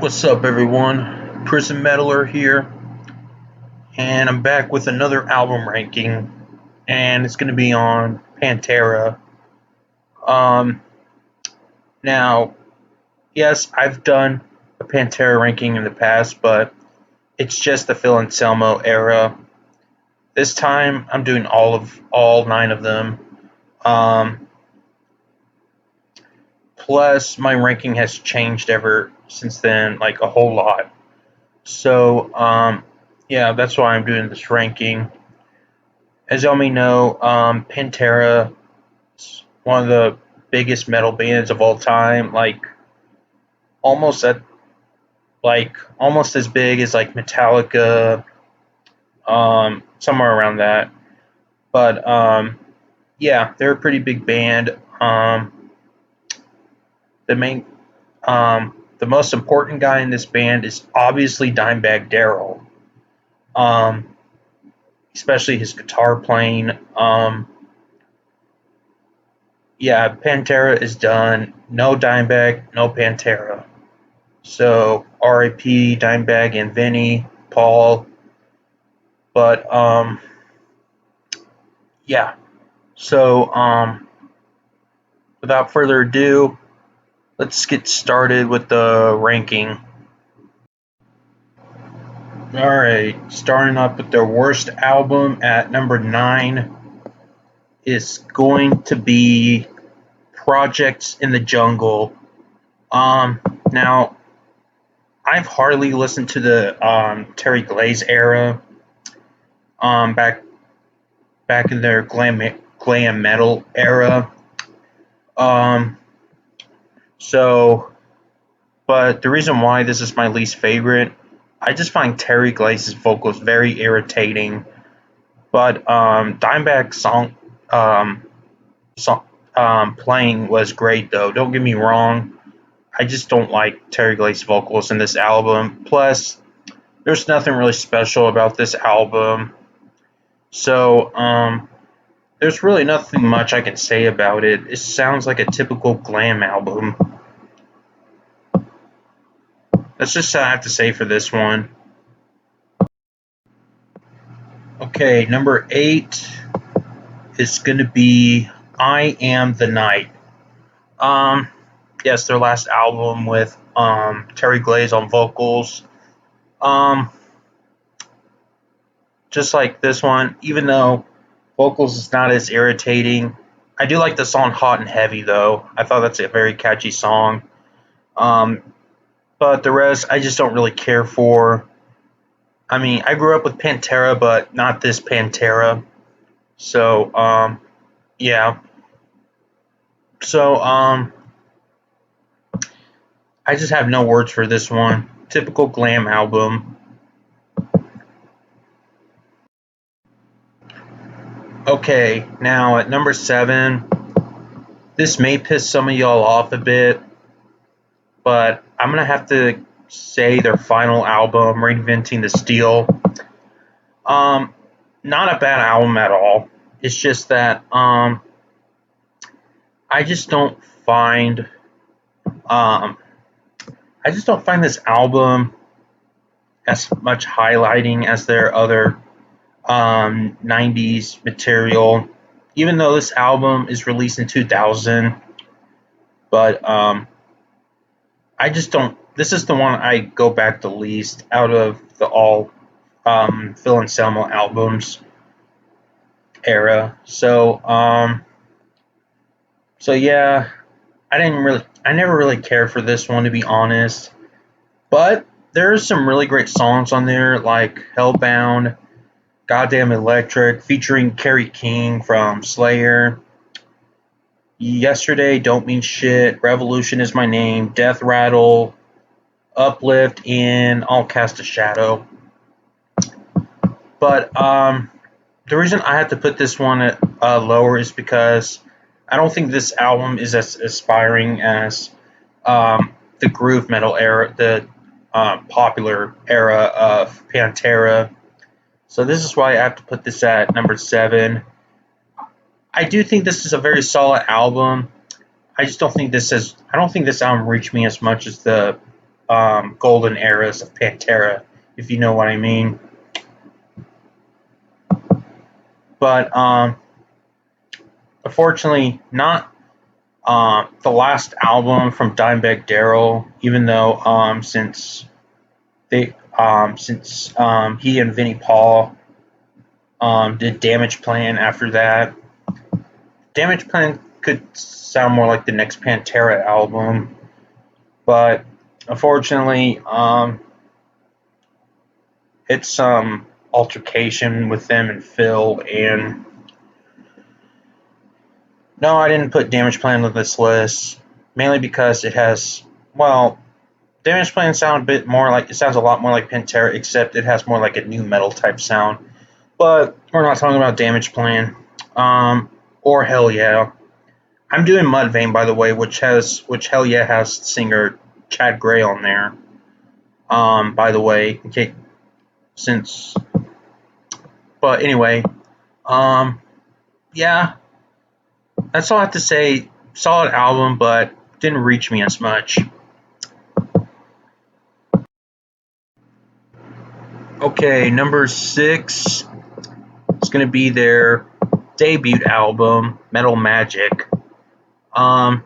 What's up, everyone? Prison Meddler here, and I'm back with another album ranking, and it's going to be on Pantera. Um, Now, yes, I've done a Pantera ranking in the past, but it's just the Phil Anselmo era. This time, I'm doing all nine of them. Um, Plus, my ranking has changed ever since then, like a whole lot. So, yeah, that's why I'm doing this ranking. As y'all may know, Pantera is one of the biggest metal bands of all time. Almost at almost as big as like Metallica, somewhere around that. But yeah, they're a pretty big band. The main, the most important guy in this band is obviously Dimebag Darrell. Um, Especially his guitar playing. Yeah, Pantera is done. No Dimebag, no Pantera. So R.I.P. Dimebag and Vinny, Paul. But yeah. So without further ado, let's get started with the ranking. All right, starting up with their worst album at number 9 is going to be Projects in the Jungle. Now I've hardly listened to the Terry Glaze era. Back in their glam metal era. Um, so, but the reason why this is my least favorite, I just find Terry Glaze's vocals very irritating. But Dimebag's um, song playing was great though. Don't get me wrong. I just don't like Terry Glaze's vocals in this album. Plus, there's nothing really special about this album. So, there's really nothing much I can say about it. It sounds like a typical glam album. That's just all I have to say for this one. Okay, number 8 is going to be I Am the Night. Yes, their last album with Terry Glaze on vocals. Um, just like this one, even though vocals is not as irritating, I do like the song Hot and Heavy though. I thought that's a very catchy song. Um, but the rest I just don't really care for. I mean, I grew up with Pantera, but not this Pantera. So, yeah. So, I just have no words for this one. Typical glam album. Okay, now at number 7, this may piss some of y'all off a bit, but I'm gonna have to say their final album, Reinventing the Steel. Not a bad album at all. It's just that I just don't find um, I just don't find this album as much highlighting as their other 90s material. Even though this album is released in 2000, but I just don't. This is the one I go back the least out of the all Phil Anselmo albums era. So yeah, I never really cared for this one to be honest. But there's some really great songs on there, like Hellbound, Goddamn Electric, featuring Kerry King from Slayer. Yesterday, Don't Mean Shit, Revolution Is My Name, Death Rattle, Uplift, and I'll Cast a Shadow. But the reason I had to put this one at lower is because I don't think this album is as aspiring as the groove metal era, the popular era of Pantera. So this is why I have to put this at number 7. I do think this is a very solid album. I just don't think this album reached me as much as the golden eras of Pantera, if you know what I mean. But unfortunately, not the last album from Dimebag Darrell. Even though since he and Vinnie Paul did Damage Plan after that. Damage Plan could sound more like the next Pantera album, but unfortunately, it's some altercation with them and Phil. And no, I didn't put Damage Plan on this list mainly because it has, well, Damage Plan sounds a bit more like, it sounds a lot more like Pantera, except it has more like a new metal type sound. But we're not talking about Damage Plan. Or Hell Yeah. I'm doing Mudvayne, by the way, which Hell Yeah has singer Chad Gray on there. By the way, okay, since, but anyway, um, yeah, that's all I have to say. Solid album, but didn't reach me as much. Okay, number 6 is gonna be their debut album, Metal Magic. Um,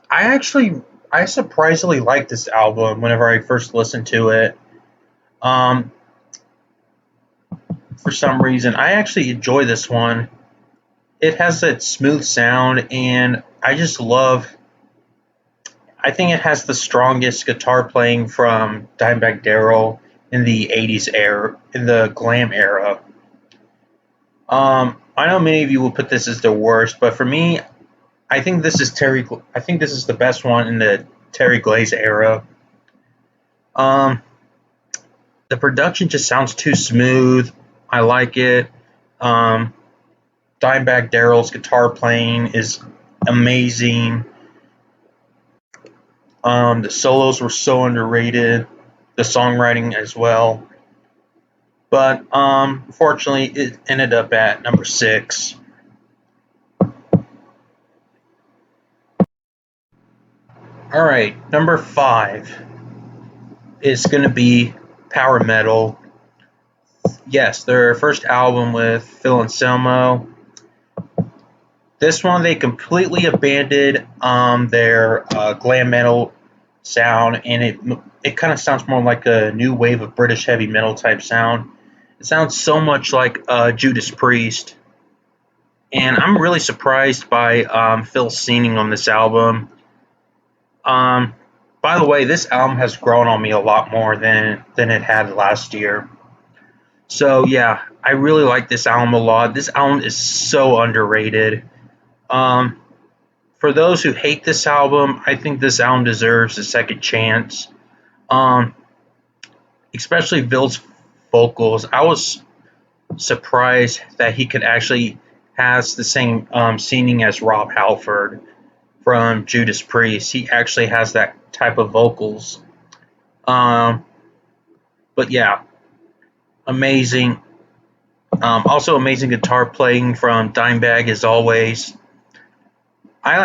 I surprisingly liked this album whenever I first listened to it. Um, for some reason, I actually enjoy this one. It has that smooth sound, and I just love. I think it has the strongest guitar playing from Dimebag Darrell in the '80s era, in the glam era. I know many of you will put this as the worst, but for me, I think this is Terry. I think this is the best one in the Terry Glaze era. Um, the production just sounds too smooth. I like it. Um, Dimebag Darrell's guitar playing is amazing. The solos were so underrated, the songwriting as well. But unfortunately, it ended up at number 6. All right, number 5 is going to be Power Metal. Yes, their first album with Phil Anselmo. This one they completely abandoned their glam metal sound, and it kind of sounds more like a new wave of British heavy metal type sound. It sounds so much like Judas Priest, and I'm really surprised by Phil's singing on this album. Um, by the way, this album has grown on me a lot more than it had last year. So yeah, I really like this album a lot. This album is so underrated. Um, for those who hate this album, I think this album deserves a second chance. Um, especially Bill's vocals. I was surprised that he could actually has the same singing as Rob Halford from Judas Priest. He actually has that type of vocals. Um, but yeah, amazing. Also amazing guitar playing from Dimebag as always. I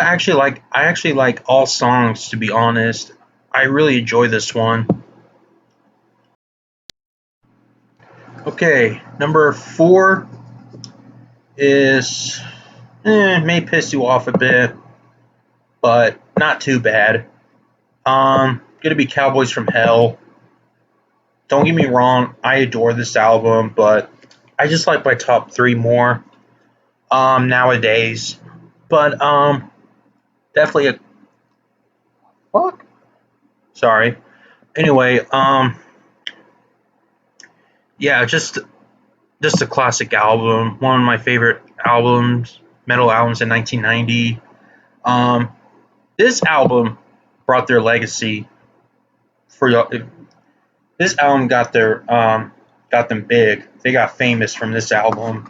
actually like all songs, to be honest. I really enjoy this one. Okay, number 4 is may piss you off a bit, but not too bad. Gonna be Cowboys from Hell. Don't get me wrong, I adore this album, but I just like my top 3 more nowadays. But definitely a fuck. Sorry. Anyway, yeah, just a classic album. One of my favorite albums, metal albums in 1990. Um, this album brought their legacy for this album got them big. They got famous from this album.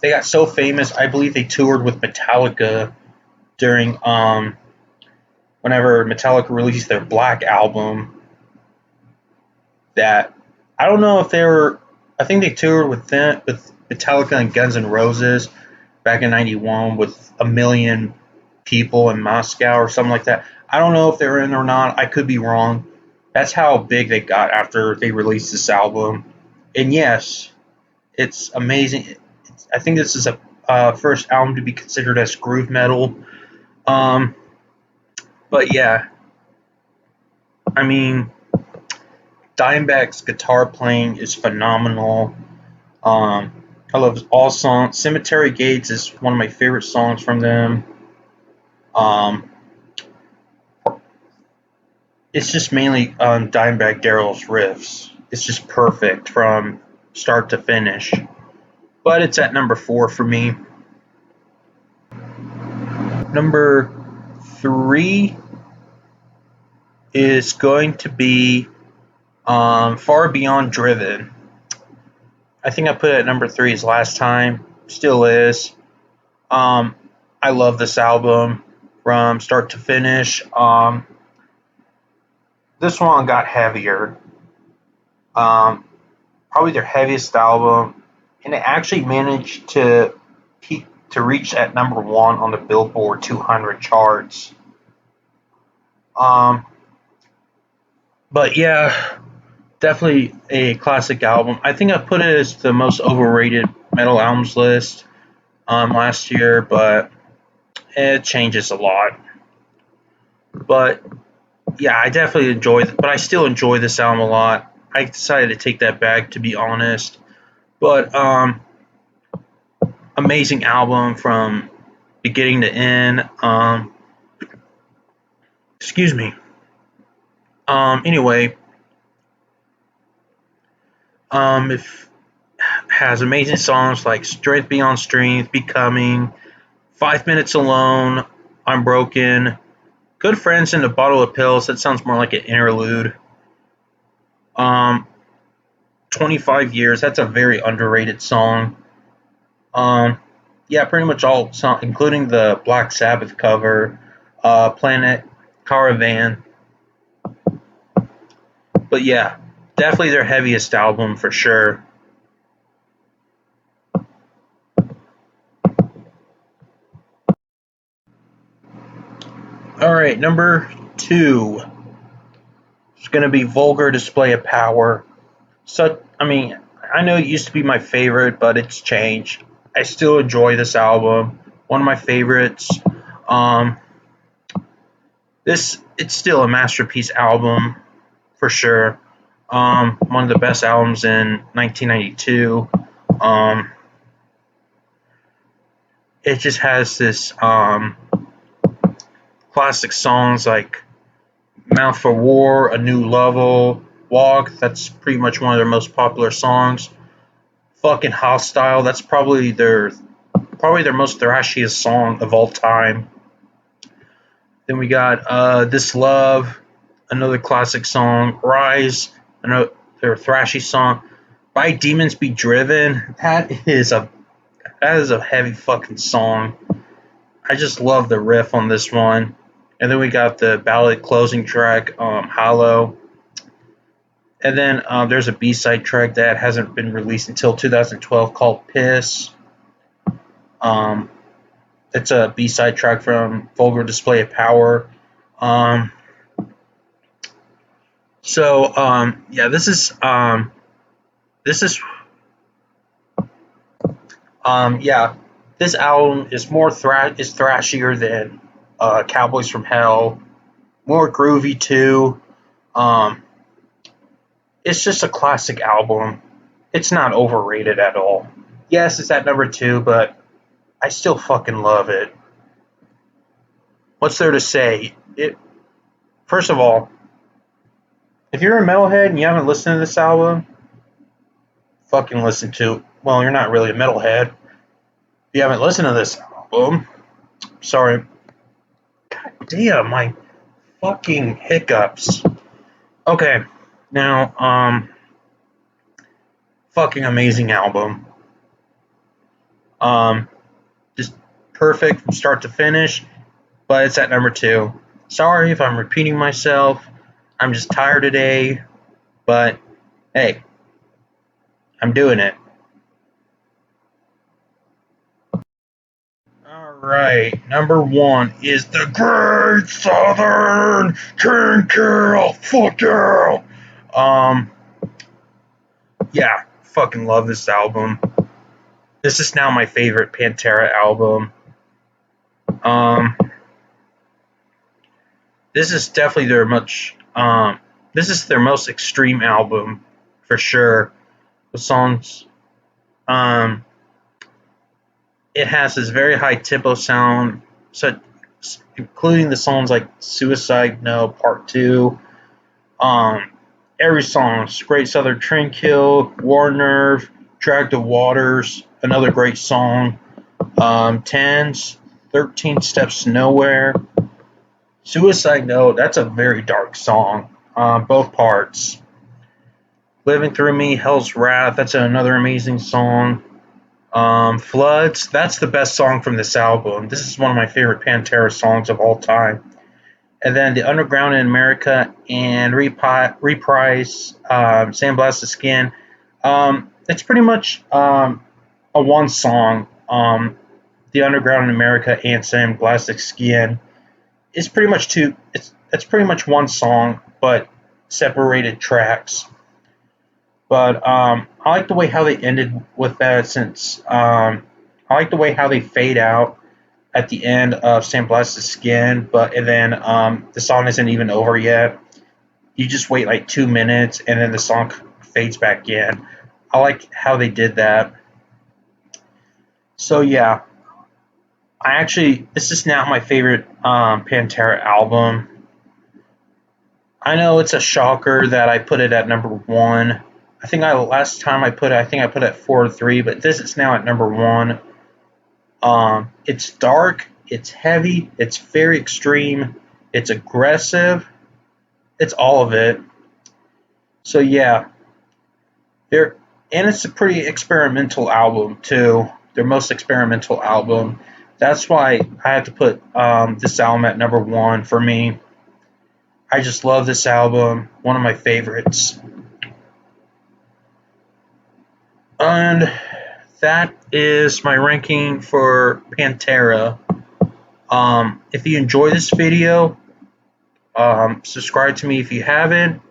They got so famous. I believe they toured with Metallica during whenever Metallica released their Black album. That I don't know if they were. I think they toured with Metallica and Guns N' Roses back in '91 with a million people in Moscow or something like that. I don't know if they're in or not. I could be wrong. That's how big they got after they released this album. And yes, it's amazing. I think this is a first album to be considered as groove metal. Um, but yeah, I mean, Dimebag's guitar playing is phenomenal. Um, I love all songs. Cemetery Gates is one of my favorite songs from them. Um, it's just mainly Dimebag Darrell's riffs. It's just perfect from start to finish. But it's at number 4 for me. Number 3 is going to be Far Beyond Driven. I think I put it at number 3 as last time. Still is. Um, I love this album from start to finish. This one got heavier. Um, Probably their heaviest album, and it actually managed to reach at number 1 on the Billboard 200 charts. Um, but yeah, definitely a classic album. I think I put it as the most overrated metal albums list last year, but it changes a lot. But yeah, I definitely but I still enjoy this album a lot. I decided to take that back, to be honest. But amazing album from beginning to end. Excuse me. Anyway, if has amazing songs like Strength Beyond Strength, Becoming, 5 Minutes Alone, I'm Broken, Good Friends and a Bottle of Pills. That sounds more like an interlude. Um, 25 Years. That's a very underrated song. Um, yeah, pretty much all songs, including the Black Sabbath cover, Planet Caravan. But yeah, definitely their heaviest album for sure. All right, number 2 is going to be Vulgar Display of Power. So, I mean, I know it used to be my favorite, but it's changed. I still enjoy this album. One of my favorites. Um, this it's still a masterpiece album for sure. One of the best albums in 1992. Um, it just has this classic songs like Mount for War, A New Level, Walk. That's pretty much one of their most popular songs. Fucking Hostile. That's probably their most thrashiest song of all time. Then we got This Love, another classic song. Rise, another their thrashy song. By Demons Be Driven. That is a heavy fucking song. I just love the riff on this one. And then we got the ballad closing track, Hollow. And then there's a B-side track that hasn't been released until 2012 called Piss. Um, it's a B-side track from Vulgar Display of Power. Um, yeah, this is yeah, this album is is thrashier than Cowboys from Hell, more groovy too. Um, it's just a classic album. It's not overrated at all. Yes, it's at number 2, but I still fucking love it. What's there to say? First of all, if you're a metalhead and you haven't listened to this album, fucking listen to. Well, you're not really a metalhead. If you haven't listened to this album, sorry. God damn, my fucking hiccups. Okay, now, fucking amazing album. Um, just perfect from start to finish, but it's at number 2. Sorry if I'm repeating myself. I'm just tired today, but hey, I'm doing it. All Right, number one is the Great Southern King Kill. Fuck yeah. Um, yeah, fucking love this album. This is now my favorite Pantera album. Um, this is definitely their much. This is their most extreme album for sure. The songs. Um, it has this very high tempo sound, such including the songs like "Suicide No" Part Two. Um, every song, Great Southern Trendkill, War Nerve, Drag the Waters, another great song. Tens, 13 Steps to Nowhere. Suicide Note, that's a very dark song. Both parts. Living Through Me, Hell's Wrath, that's another amazing song. Floods, that's the best song from this album. This is one of my favorite Pantera songs of all time. And then The Underground in America and Reprise, Sandblasted Skin. It's pretty much a one song. The Underground in America and Sandblasted Skin. It's pretty much two. It's pretty much one song, but separated tracks. But I like the way how they ended with that, since I like the way how they fade out at the end of Sandblasted Skin, but and then the song isn't even over yet. You just wait like 2 minutes, and then the song fades back in. I like how they did that. So yeah, this is now my favorite Pantera album. I know it's a shocker that I put it at number one. Last time I put it, I think I put it at 4 or 3, but this is now at number one. It's dark, it's heavy, it's very extreme, it's aggressive, it's all of it. So yeah, they're and it's a pretty experimental album too. Their most experimental album. That's why I had to put this album at number one for me. I just love this album, one of my favorites. And that is my ranking for Pantera. If you enjoy this video, subscribe to me if you haven't,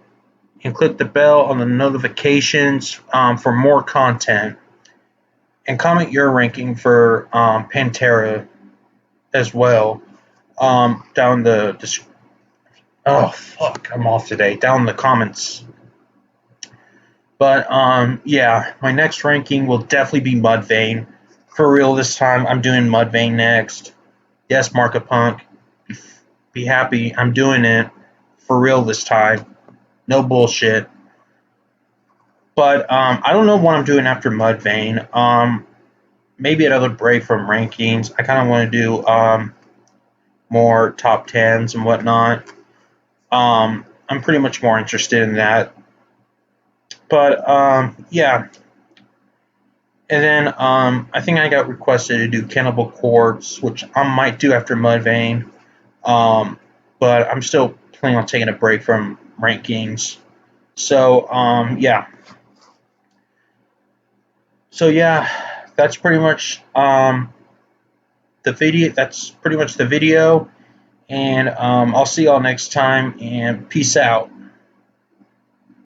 and click the bell on the notifications for more content. And comment your ranking for Pantera as well down the. Oh fuck! I'm off today. Down in the comments. But yeah, my next ranking will definitely be Mudvayne. For real this time, I'm doing Mudvayne next. Yes, Marka Punk. Be happy. I'm doing it for real this time. No bullshit. But I don't know what I'm doing after Mudvayne. Maybe another break from rankings. I kind of want to do more top tens and whatnot. I'm pretty much more interested in that. But yeah. And then I think I got requested to do Cannibal Corpse, which I might do after Mudvayne. But I'm still planning on taking a break from rankings. So yeah. So yeah, that's pretty much the video. That's pretty much the video. And I'll see y'all next time. And peace out.